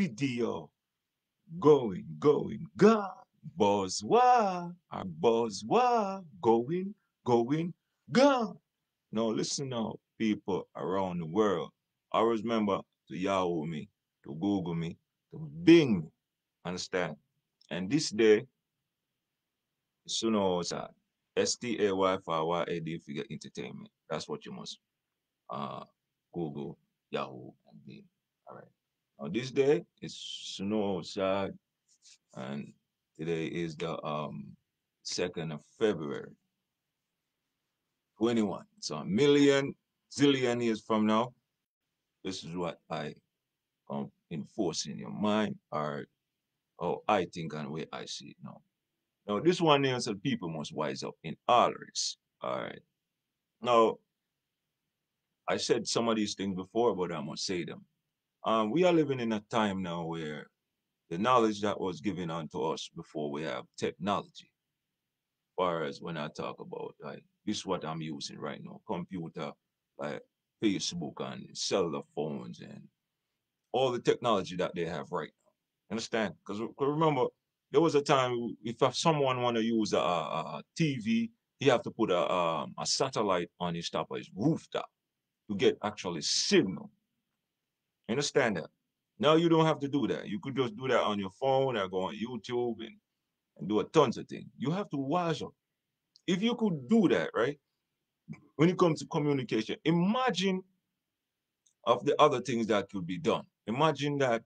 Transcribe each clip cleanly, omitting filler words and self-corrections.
video. Going, gone. Bourgeois, our bourgeois, going, gone. Now listen now, people around the world. Always remember to Yahoo me, to Google me, to Bing me. Understand? And this day, sooner or later, STAY-FIYAD figure entertainment. That's what you must uh Google, Yahoo, and Bing. All right. Now this day is sooner or later, and today is the 2nd of February 21. So a million zillion years from now, this is what I enforce in your mind, or how I think and the way I see it now. Now this one is that people must wise up in all this. All right. Now I said some of these things before, but I must say them. We are living in a time now where the knowledge that was given unto us before we have technology, far as when I talk about like this is what I'm using right now, computer, like Facebook and cellular phones and all the technology that they have right now. Understand? Because remember, there was a time if someone want to use a TV, he have to put a satellite on his top of his rooftop to get actually signal. Understand that? Now you don't have to do that. You could just do that on your phone or go on YouTube and do a tons of things. You have to watch up. If you could do that, right? When it comes to communication, imagine of the other things that could be done. Imagine that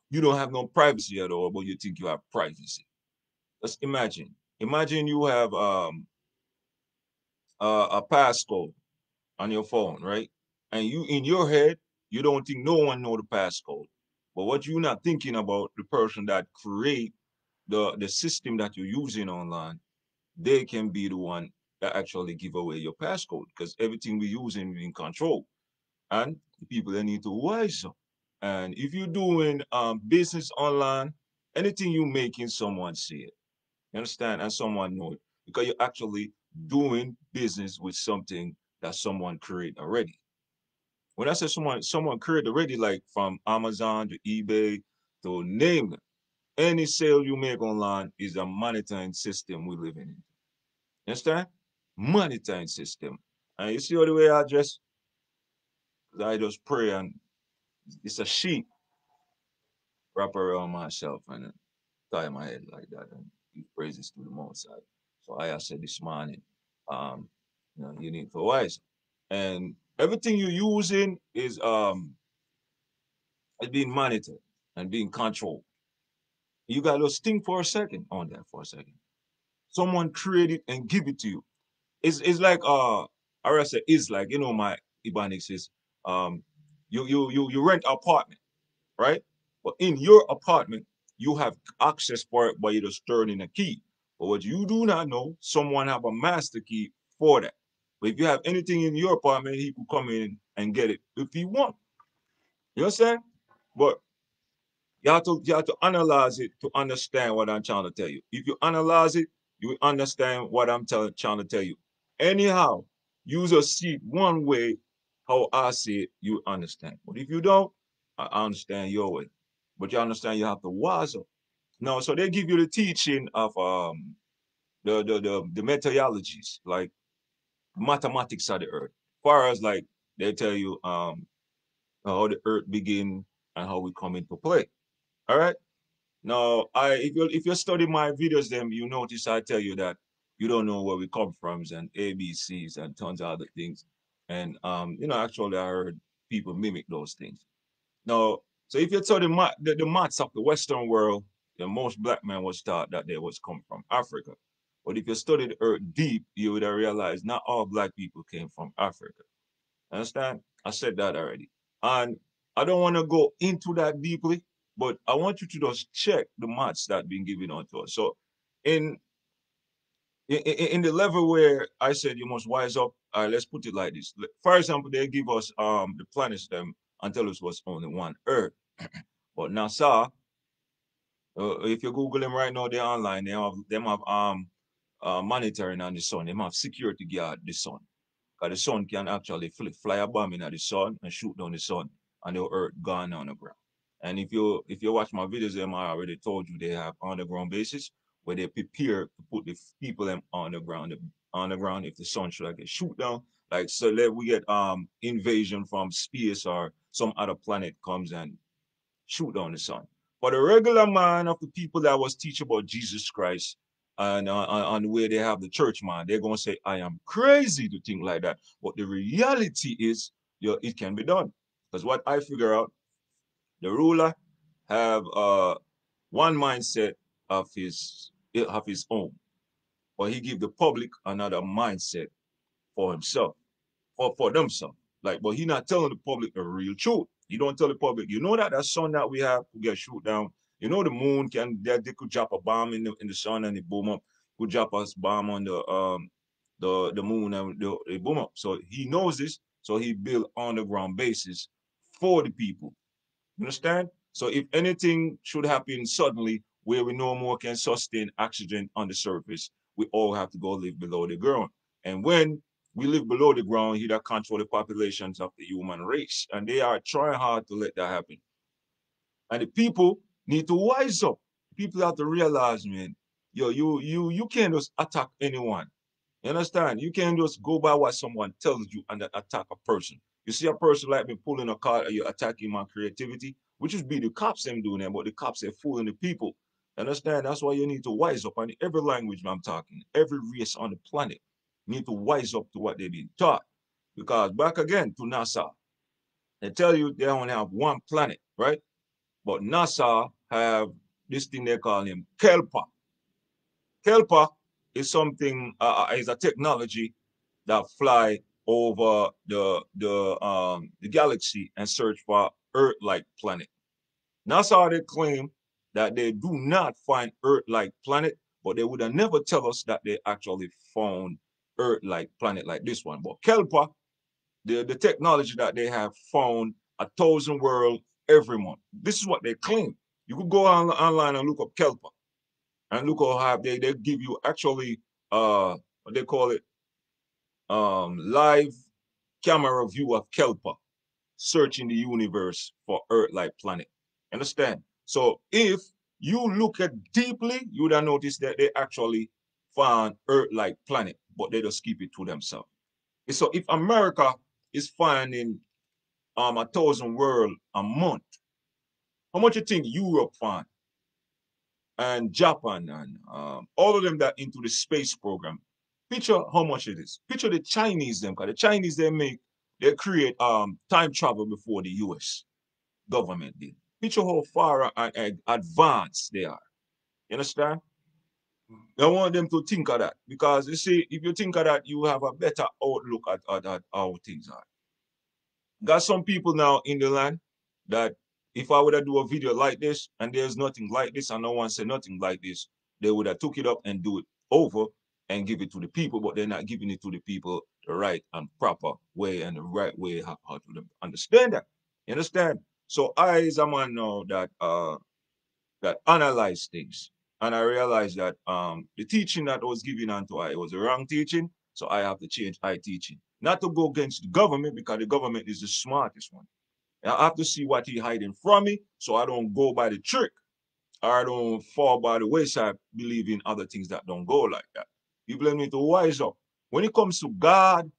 you don't have no privacy at all, but you think you have privacy. Just imagine. Imagine you have a passcode on your phone, right? And you in your head, you don't think no one know the passcode. But what you're not thinking about the person that create the system that you're using online, they can be the one that actually give away your passcode because everything we're using is in control. And the people they need to wise up. And if you're doing business online, anything you making, someone see it. You understand? And someone know it because you're actually doing business with something that someone created already. When I say someone created already, like from Amazon to eBay to name it, any sale you make online is a monitoring system we live in. You understand? Monitoring system. And you see all the way I dress? I just pray and it's a sheet wrap around myself and tie my head like that and give praises to the Most High. So I said this morning, um, you need to wise. And everything you're using is being monitored and being controlled. You got to think for a second on that for a second. Someone created and give it to you. It's like I say it's like my Ebonics is you rent an apartment, right? But in your apartment, you have access for it, but you just turn in a key. But what you do not know, someone have a master key for that. But if you have anything in your apartment, he could come in and get it if he want. You understand? But you have to analyze it to understand what I'm trying to tell you. If you analyze it, you understand what I'm trying to tell you. Anyhow, you just see it one way, how I see it, you understand. But if you don't, I understand your way. But you understand you have to wise up. No, so they give you the teaching of the methodologies, like mathematics of the earth. As far as like they tell you how the earth begin and how we come into play. All right. Now, if you study my videos, then you notice I tell you that you don't know where we come from and ABCs and tons of other things. And actually I heard people mimic those things. Now, so if you study the maths of the Western world, then most black men was taught that they was come from Africa. But if you study the earth deep, you would have realized not all black people came from Africa. Understand? I said that already. And I don't want to go into that deeply, but I want you to just check the maths that been given onto us. So in in the level where I said you must wise up, let's put it like this. For example, they give us the planets them and tell us was only one Earth. But NASA, if you Google them right now, they're online. They have monitoring on the sun. They have security guard the sun. Because the sun can actually fly a bomb in the sun and shoot down the sun and the earth gone on the ground. And if you watch my videos, them I already told you they have underground bases where they prepare to put the people them on the ground if the sun should like get shoot down. Like so let we get invasion from space or some other planet comes and shoot down the sun. For the regular man of the people that was teach about Jesus Christ and on the way they have the church man, they're gonna say, I am crazy to think like that. But the reality is, it can be done. Because what I figure out, the ruler have one mindset of his own, but he give the public another mindset for himself for themselves. Like, but he not telling the public the real truth. He don't tell the public, that sun that we have could get shoot down. The moon they could drop a bomb in the sun and it boom up. Could drop us bomb on the moon and it boom up. So he knows this. So he built underground bases for the people. You understand? So if anything should happen suddenly where we no more can sustain oxygen on the surface, we all have to go live below the ground. And when we live below the ground, he that control the populations of the human race. And they are trying hard to let that happen. And the people need to wise up. People have to realize, man, you can't just attack anyone. You understand? You can't just go by what someone tells you and then attack a person. You see a person like me pulling a car, you're attacking my creativity, which would be the cops them doing that, but the cops are fooling the people. Understand? That's why you need to wise up. And every language I'm talking, every race on the planet need to wise up to what they've been taught. Because back again to NASA, they tell you they only have one planet, right? But NASA have this thing they call him Kelpa. Kelpa is something is a technology that fly over the galaxy and search for Earth-like planet. NASA they claim that they do not find Earth-like planet, but they would have never tell us that they actually found Earth-like planet like this one. But Kelpa, the technology that they have found 1,000 world every month. This is what they claim. You could go online and look up Kelpa and look how they give you actually what they call it live camera view of Kelpa searching the universe for Earth-like planet. Understand? So if you look at deeply, you would have noticed that they actually found Earth-like planet, but they just keep it to themselves. So if America is finding 1,000 world a month, how much you think Europe find? And Japan and all of them that into the space program. Picture how much it is. Picture the Chinese them, because the Chinese they create time travel before the US government did. Picture how far and advanced they are. You understand? I want them to think of that because you see, if you think of that, you have a better outlook at how things are. Got some people now in the land that if I would have do a video like this and there's nothing like this and no one said nothing like this, they would have took it up and do it over and give it to the people, but they're not giving it to the people the right and proper way and the right way how to understand that. You understand? So I as a man now that analyze things. And I realized that the teaching that was given unto I was the wrong teaching. So I have to change I teaching. Not to go against the government because the government is the smartest one. I have to see what he hiding from me so I don't go by the trick or I don't fall by the wayside believing other things that don't go like that. People need to wise up. When it comes to God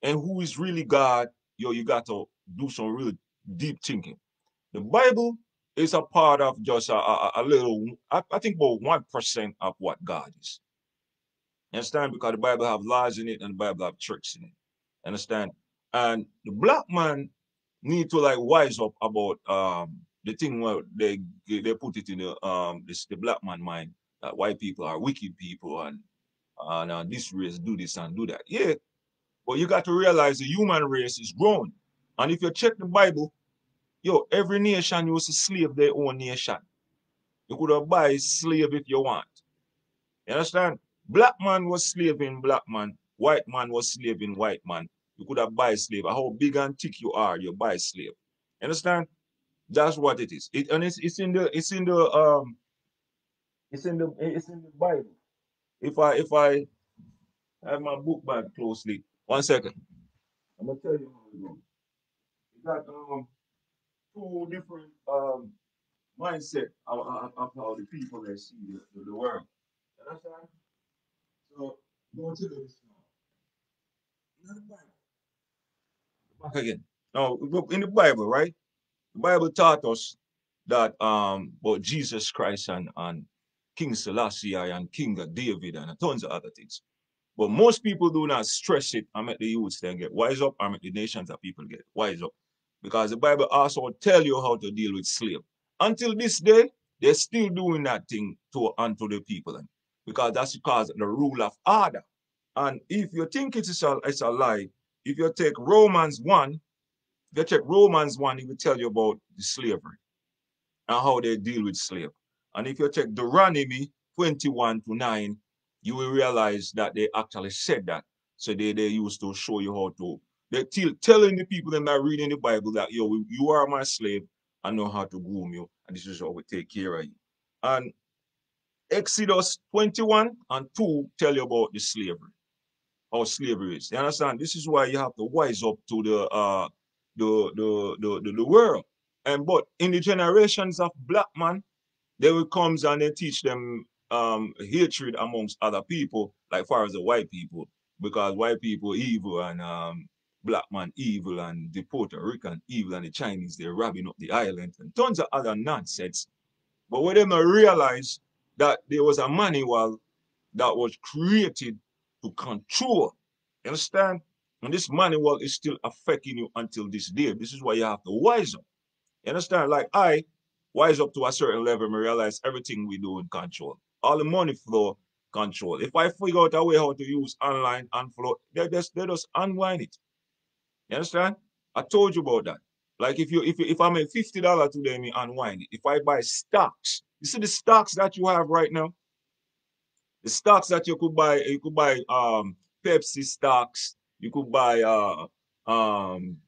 and who is really God, you got to do some really deep thinking. The Bible is a part of just a little, I think about 1% of what God is. Understand? Because the Bible have lies in it and the Bible have tricks in it. Understand? And the black man need to like wise up about the thing where they put it in the black man mind that white people are wicked people and this race do this and do that. Yeah, but you got to realize the human race is growing. And if you check the Bible, every nation used to slave their own nation. You could have buy slave if you want. You understand? Black man was slaving black man. White man was slaving white man. You could have buy slave. How big and thick you are, you buy slave. You understand? That's what it is. And it's in the Bible. If I have my book bag closely, 1 second. I'm gonna tell you how it goes. You got two different mindset of how the people they see the world. You understand? So go to this now. In the Bible. Back again. Now in the Bible, right? The Bible taught us that about Jesus Christ and King Selassie and King David and tons of other things. But most people do not stress it and make the youths then get wise up and make the nations of people get wise up. Because the Bible also tell you how to deal with slave. Until this day, they're still doing that thing to unto the people. Because that's because the rule of order. And if you think it's a lie, if you take Romans 1, if you check Romans 1, it will tell you about the slavery and how they deal with slave. And if you check Deuteronomy 21 to 9, you will realize that they actually said that. So they used to show you how to, they're telling the people that are reading the Bible that, yo, you are my slave, I know how to groom you, and this is how we take care of you. And Exodus 21 and 2 tell you about the slavery, how slavery is. You understand? This is why you have to wise up to the world. And but in the generations of black man, they will come and they teach them hatred amongst other people, like far as the white people, because white people evil and black man evil and the Puerto Rican evil and the Chinese they're robbing up the island and tons of other nonsense. But when they not realize that there was a manual that was created to control, you understand? And this manual is still affecting you until this day. This is why you have to wise up. You understand? Like I wise up to a certain level and realize everything we do in control. All the money flow control. If I figure out a way how to use online and flow, they just unwind it. You understand? I told you about that. Like if I make $50 today, me unwind it. If I buy stocks, you see the stocks that you have right now, the stocks that you could buy Pepsi stocks, you could buy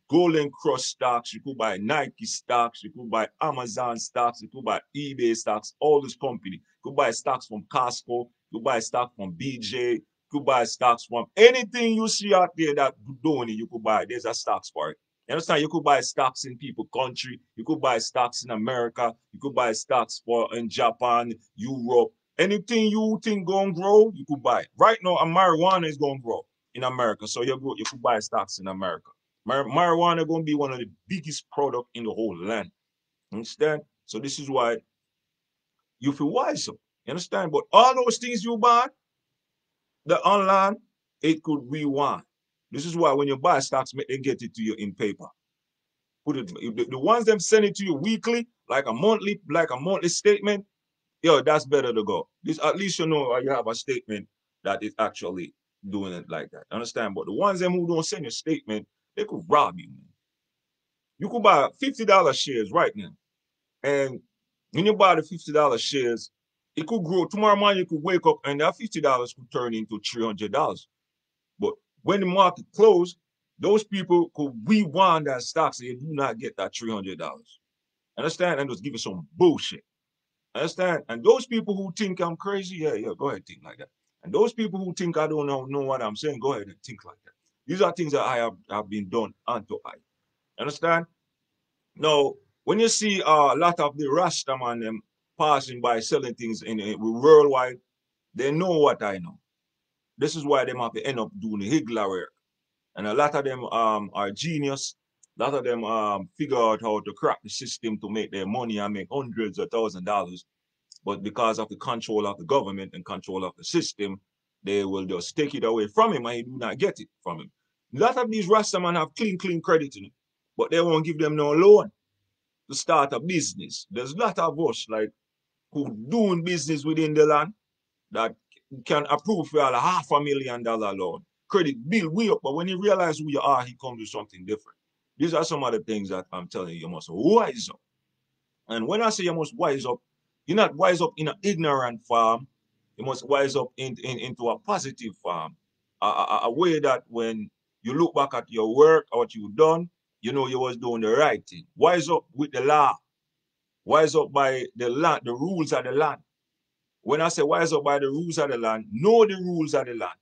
Golden Crush stocks, you could buy Nike stocks, you could buy Amazon stocks, you could buy eBay stocks, all this company. You could buy stocks from Costco, you could buy stocks from BJ, you could buy stocks from anything you see out there that doing it, you could buy. There's a stocks for it. You understand? You could buy stocks in people country, you could buy stocks in America, you could buy stocks for in Japan, Europe. Anything you think gonna grow, you could buy. Right now, marijuana is gonna grow in America, so you could buy stocks in America. Marijuana gonna be one of the biggest product in the whole land. Understand? So this is why you feel wise up. You understand? But all those things you buy, the online, it could rewind. This is why when you buy stocks, they get it to you in paper. Put it the ones them send it to you weekly, like a monthly statement. Yo, that's better to go. This at least you know you have a statement that is actually doing it like that. Understand? But the ones them who don't send a statement, they could rob you, man. You could buy $50 shares right now. And when you buy the $50 shares, it could grow. Tomorrow morning you could wake up and that $50 could turn into $300. But when the market closed, those people could rewind that stock so you do not get that $300. Understand? And just give you some bullshit. Understand? And those people who think I'm crazy, yeah, go ahead, think like that. And those people who think I don't know what I'm saying, go ahead and think like that. These are things that have been done unto I. Understand? Now, when you see a lot of the Rastaman them passing by selling things in worldwide, they know what I know. This is why they have to end up doing the Higgler work. And a lot of them are genius. A lot of them figure out how to crack the system to make their money and make hundreds of $1,000s. But because of the control of the government and control of the system, they will just take it away from him and he do not get it from him. A lot of these Rastaman have clean credit in it, but they won't give them no loan to start a business. There's a lot of us like who doing business within the land that can approve for a $500,000 loan. Credit bill way up, but when you realize who you are, he comes with something different. These are some of the things that I'm telling you, you must wise up. And when I say you must wise up, you're not wise up in an ignorant form. You must wise up into a positive form. A way that when you look back at your work or what you've done, you know you was doing the right thing. Wise up with the law. Wise up by the land, the rules of the land. When I say wise up by the rules of the land, know the rules of the land.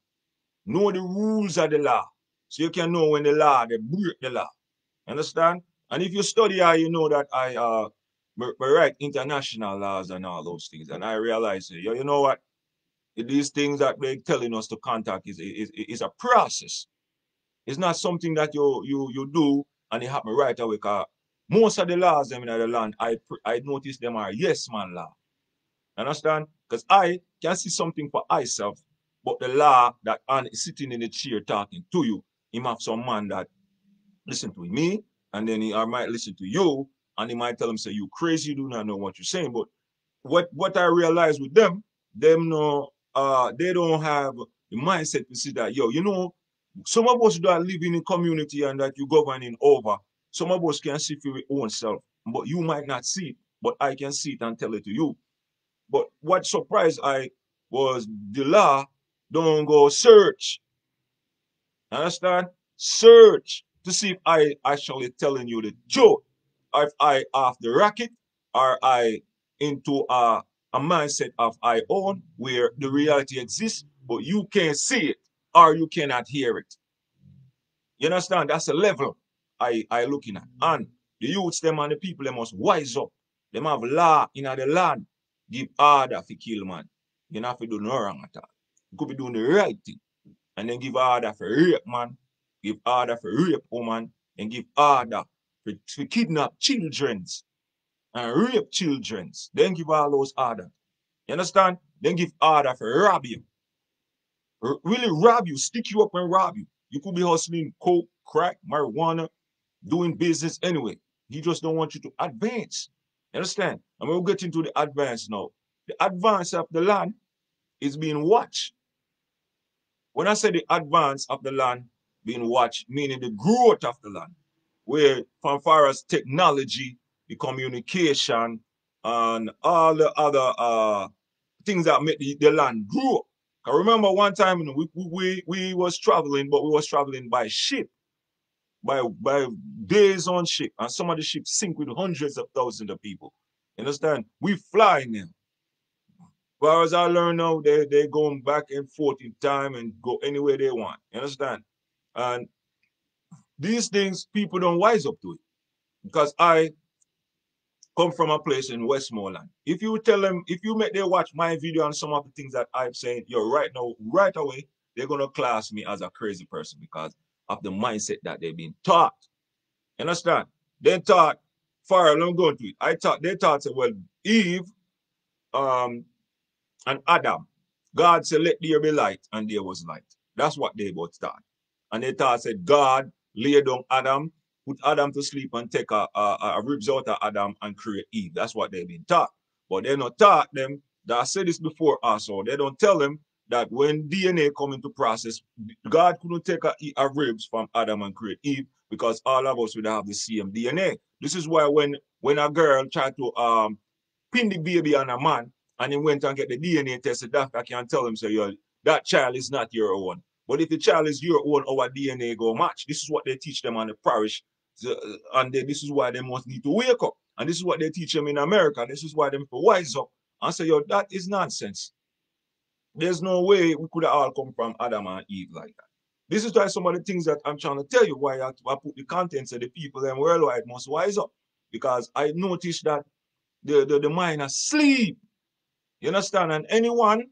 Know the rules of the law. So you can know when the law, they break the law. Understand? And if you study, you know that I write international laws and all those things. And I realize, you know what? These things that they're telling us to contact is a process. It's not something that you do and it happen right away. 'Cause most of the laws them in the land, I notice them are yes man law. Understand? Because I can see something for myself, but the law that is sitting in the chair talking to you, he have some man that listen to me, and then I might listen to you, and he might tell him, say, you crazy, you do not know what you're saying. But what I realize with them no they don't have the mindset to see that, yo, you know, some of us that live in a community and that you governing over, some of us can see for your own self, but you might not see it, but I can see it and tell it to you. But what surprised I was the law don't go search. Understand? Search to see if I actually telling you the truth. Or if I off the racket, or I into a mindset of I own where the reality exists, but you can't see it or you cannot hear it. You understand? That's the level I looking at. And the youths, them and the people, they must wise up. Them have law in the land. Give order for kill man. You don't have to do no wrong at all. You could be doing the right thing. And then give order for rape man. Give order for rape woman. And give order for kidnap childrens and rape childrens. Then give all those orders. You understand? Then give order for rob you. Really rob you, stick you up and rob you. You could be hustling coke, crack, marijuana, doing business anyway. He just don't want you to advance. You understand? And we'll get into the advance now. The advance of the land is being watched. When I say the advance of the land being watched, meaning the growth of the land, where from far as technology, the communication, and all the other things that make the land grow. I remember one time, you know, we was traveling, but we was traveling by ship, by days on ship, and some of the ships sink with hundreds of thousands of people. You understand? We fly now. Well, as I learn now, they going back and forth in time and go anywhere they want. You understand? And these things people don't wise up to it. Because I come from a place in Westmoreland. If you tell them, if you make them watch my video and some of the things that I'm saying, you're right now, right away, they're gonna class me as a crazy person because of the mindset that they've been taught. You understand? They taught far along going to it. They thought well, Eve, um, and Adam. God said, let there be light, and there was light. That's what they both thought. And they thought, said, God laid down Adam, put Adam to sleep and take a ribs out of Adam and create Eve. That's what they've been taught. But they not taught them, that I said this before also, they don't tell them that when DNA come into process, God couldn't take a ribs from Adam and create Eve because all of us would have the same DNA. This is why when a girl tried to pin the baby on a man, and he went and get the DNA test, the doctor can tell him, say, yo, that child is not your own. But if the child is your own, our DNA go match. This is what they teach them on the parish. And this is why they must need to wake up. And this is what they teach them in America. This is why they have to wise up and say, yo, that is nonsense. There's no way we could have all come from Adam and Eve like that. This is why some of the things that I'm trying to tell you, why I put the contents of the people them worldwide must wise up. Because I noticed that the mind asleep. You understand? And anyone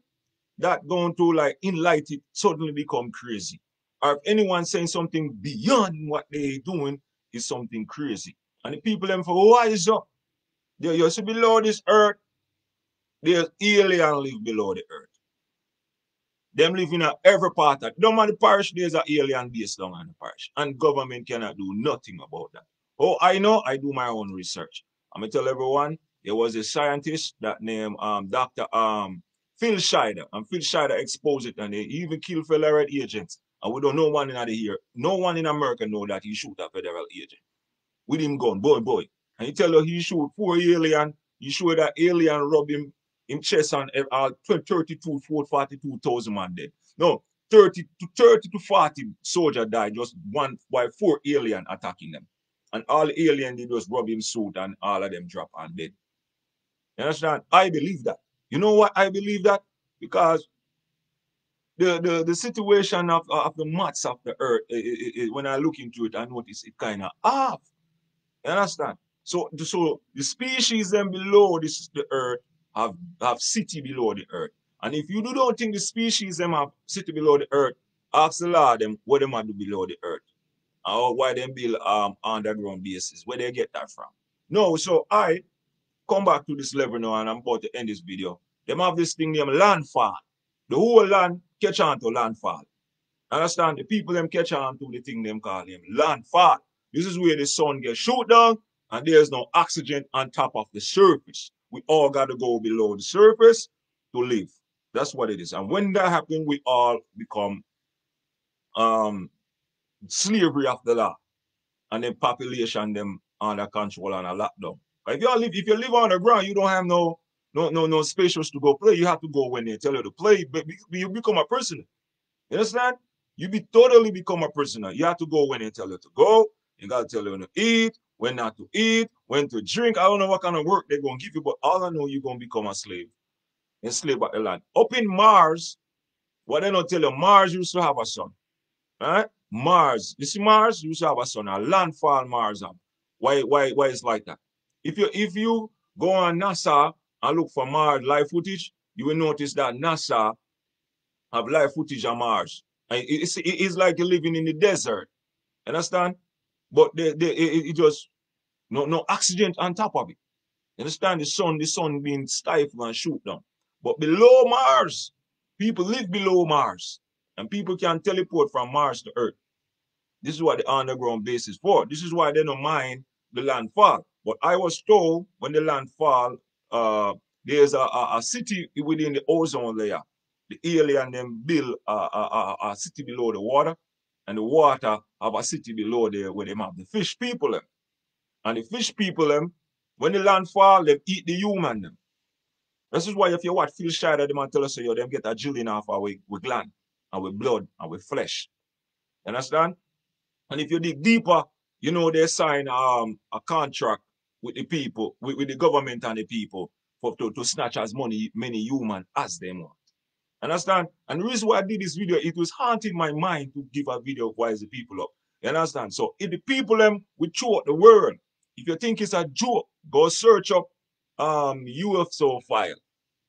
that going to like enlighten suddenly become crazy. Or if anyone saying something beyond what they doing is something crazy. And the people them for wise up. They used to below this earth, there's alien live below the earth. Them live in every part of no matter the parish, there's an alien base down on the parish. And government cannot do nothing about that. Oh, I know, I do my own research. I'm gonna tell everyone there was a scientist that named Dr. Phil Scheider. And Phil Scheider exposed it and they even killed federal agents. And we don't know one in the here. No one in America know that he shoot a federal agent with him gun, boy. And he tell you he shoot 4 alien, he show that alien rob him chest and 32, 42,000 man dead. No, 30 to 40 soldier died just one by 4 alien attacking them. And all alien did was rub him suit and all of them drop and dead. You understand? I believe that. You know what I believe that? Because the situation of the maths of the earth, when I look into it, I notice it kind of off. You understand? So the species them below this the earth have city below the earth. And if you don't think the species them have city below the earth, ask the Lord them what them do below the earth. Or why them build underground bases, where they get that from. No, so I come back to this level now and I'm about to end this video. Them have this thing named landfall. The whole land catch on to landfall. Understand? The people them catch on to the thing them call them landfall. This is where the sun gets shoot down and there's no oxygen on top of the surface. We all got to go below the surface to live. That's what it is. And when that happens, we all become um, slavery of the law. And then population them under control and a lockdown. But if you live on the ground, you don't have no spaces to go play. You have to go when they tell you to play, but you become a prisoner. You understand? You totally become a prisoner. You have to go when they tell you to go. You gotta tell you when to eat, when not to eat, when to drink. I don't know what kind of work they're gonna give you, but all I know you're gonna become a slave. Enslaved at the land. Up in Mars, what they don't tell you, Mars used to have a sun. Right? Mars. You see Mars, you used to have a sun. A landfall Mars up. Why it's like that? If you go on NASA and look for Mars live footage, you will notice that NASA have live footage on Mars. And it's like you're living in the desert. Understand? But it just no oxygen on top of it. You understand? The sun being stifled and shoot down. But below Mars, people live below Mars. And people can teleport from Mars to Earth. This is what the underground base is for. This is why they don't mind the landfall. But I was told when the landfall, there's a city within the ozone layer. The alien them build a city below the water, and the water have a city below there where they have the fish people them. And the fish people them, when the landfall, they eat the human them. This is why if you watch Phil Schneider, them and tell us, yo, them get a drilling off our with gland and with blood and with flesh. You understand? And if you dig deeper, you know they sign a contract with the people, with the government and the people to snatch as many human as they want. Understand? And the reason why I did this video, it was haunting my mind to give a video of Wise the People Up. You understand? So if the people them will throughout the world, if you think it's a joke, go search up UFO file.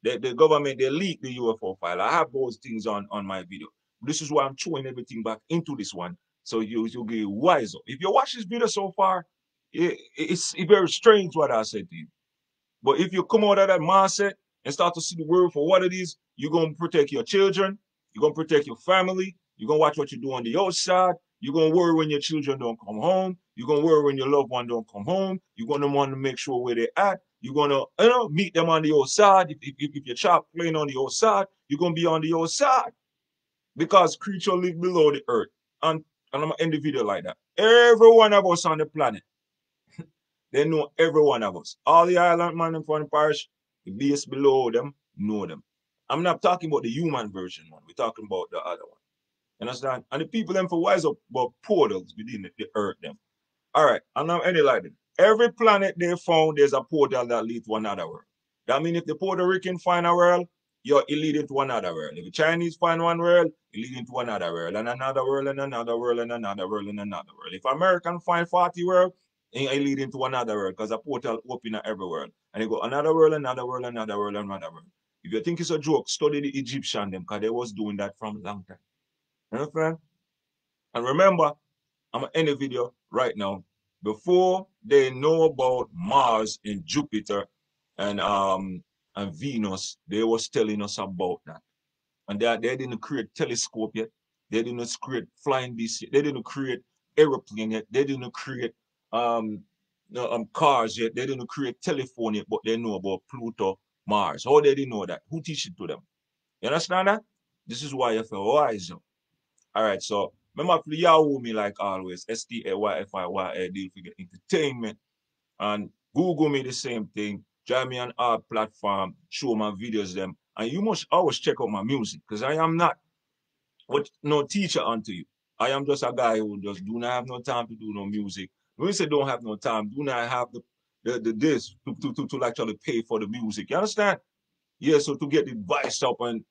The government, they leak the UFO file. I have those things on my video. This is why I'm throwing everything back into this one. So you'll be wiser. If you watch this video so far, it's very strange what I said to you. But if you come out of that mindset and start to see the world for what it is, you're going to protect your children. You're going to protect your family. You're going to watch what you do on the outside. You're going to worry when your children don't come home. You're going to worry when your loved one don't come home. You're going to want to make sure where they're at. You're going to meet them on the outside. If your child playing on the outside, you're going to be on the outside. Because creatures live below the earth. And I'm going to end the video like that. Every one of us on the planet, they know every one of us. All the island man from the parish, the base below them, know them. I'm not talking about the human version one. We're talking about the other one. You understand? And the people them for wise up about portals within the earth them. All right, and now any like it. Every planet they found, there's a portal that leads to another world. That means if the Puerto Rican find a world, it lead into another world. If the Chinese find one world, it lead into another world, and another world, and another world, and another world, and another world. If American find 40 world, it lead into another world because a portal open at every world. And you go another world, another world, another world, another world. If you think it's a joke, study the Egyptian them because they was doing that from a long time. You understand? And remember, I'm gonna end the video right now. Before they know about Mars and Jupiter and Venus, they was telling us about that. And they didn't create telescope yet. They didn't create flying beasts yet. They didn't create aeroplane yet. They didn't create cars yet. They didn't create telephone yet, but they know about Pluto, Mars. How they didn't know that? Who teach it to them? You understand that? This is why you feel wise. All right, so remember to Yahoo me like always, STAYFIY, deal for entertainment. And Google me the same thing. Join me on our platform, show my videos them. And you must always check out my music because I am not no teacher unto you. I am just a guy who just do not have no time to do no music. When we say don't have no time, do not have the this to actually pay for the music. You understand? Yeah, so to get the advice up and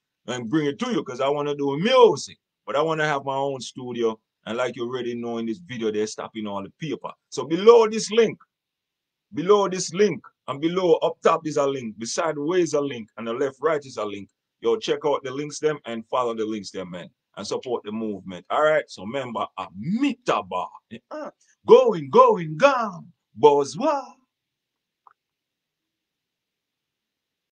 bring it to you because I want to do music, but I want to have my own studio. And like you already know in this video, they're stopping all the paper. So below this link, Below this link and below up top is a link. Beside the way is a link and the left right is a link. Yo, check out the links them and follow the links them, man. And support the movement. All right. So remember, a mitaba. Going, gone. Buzz what?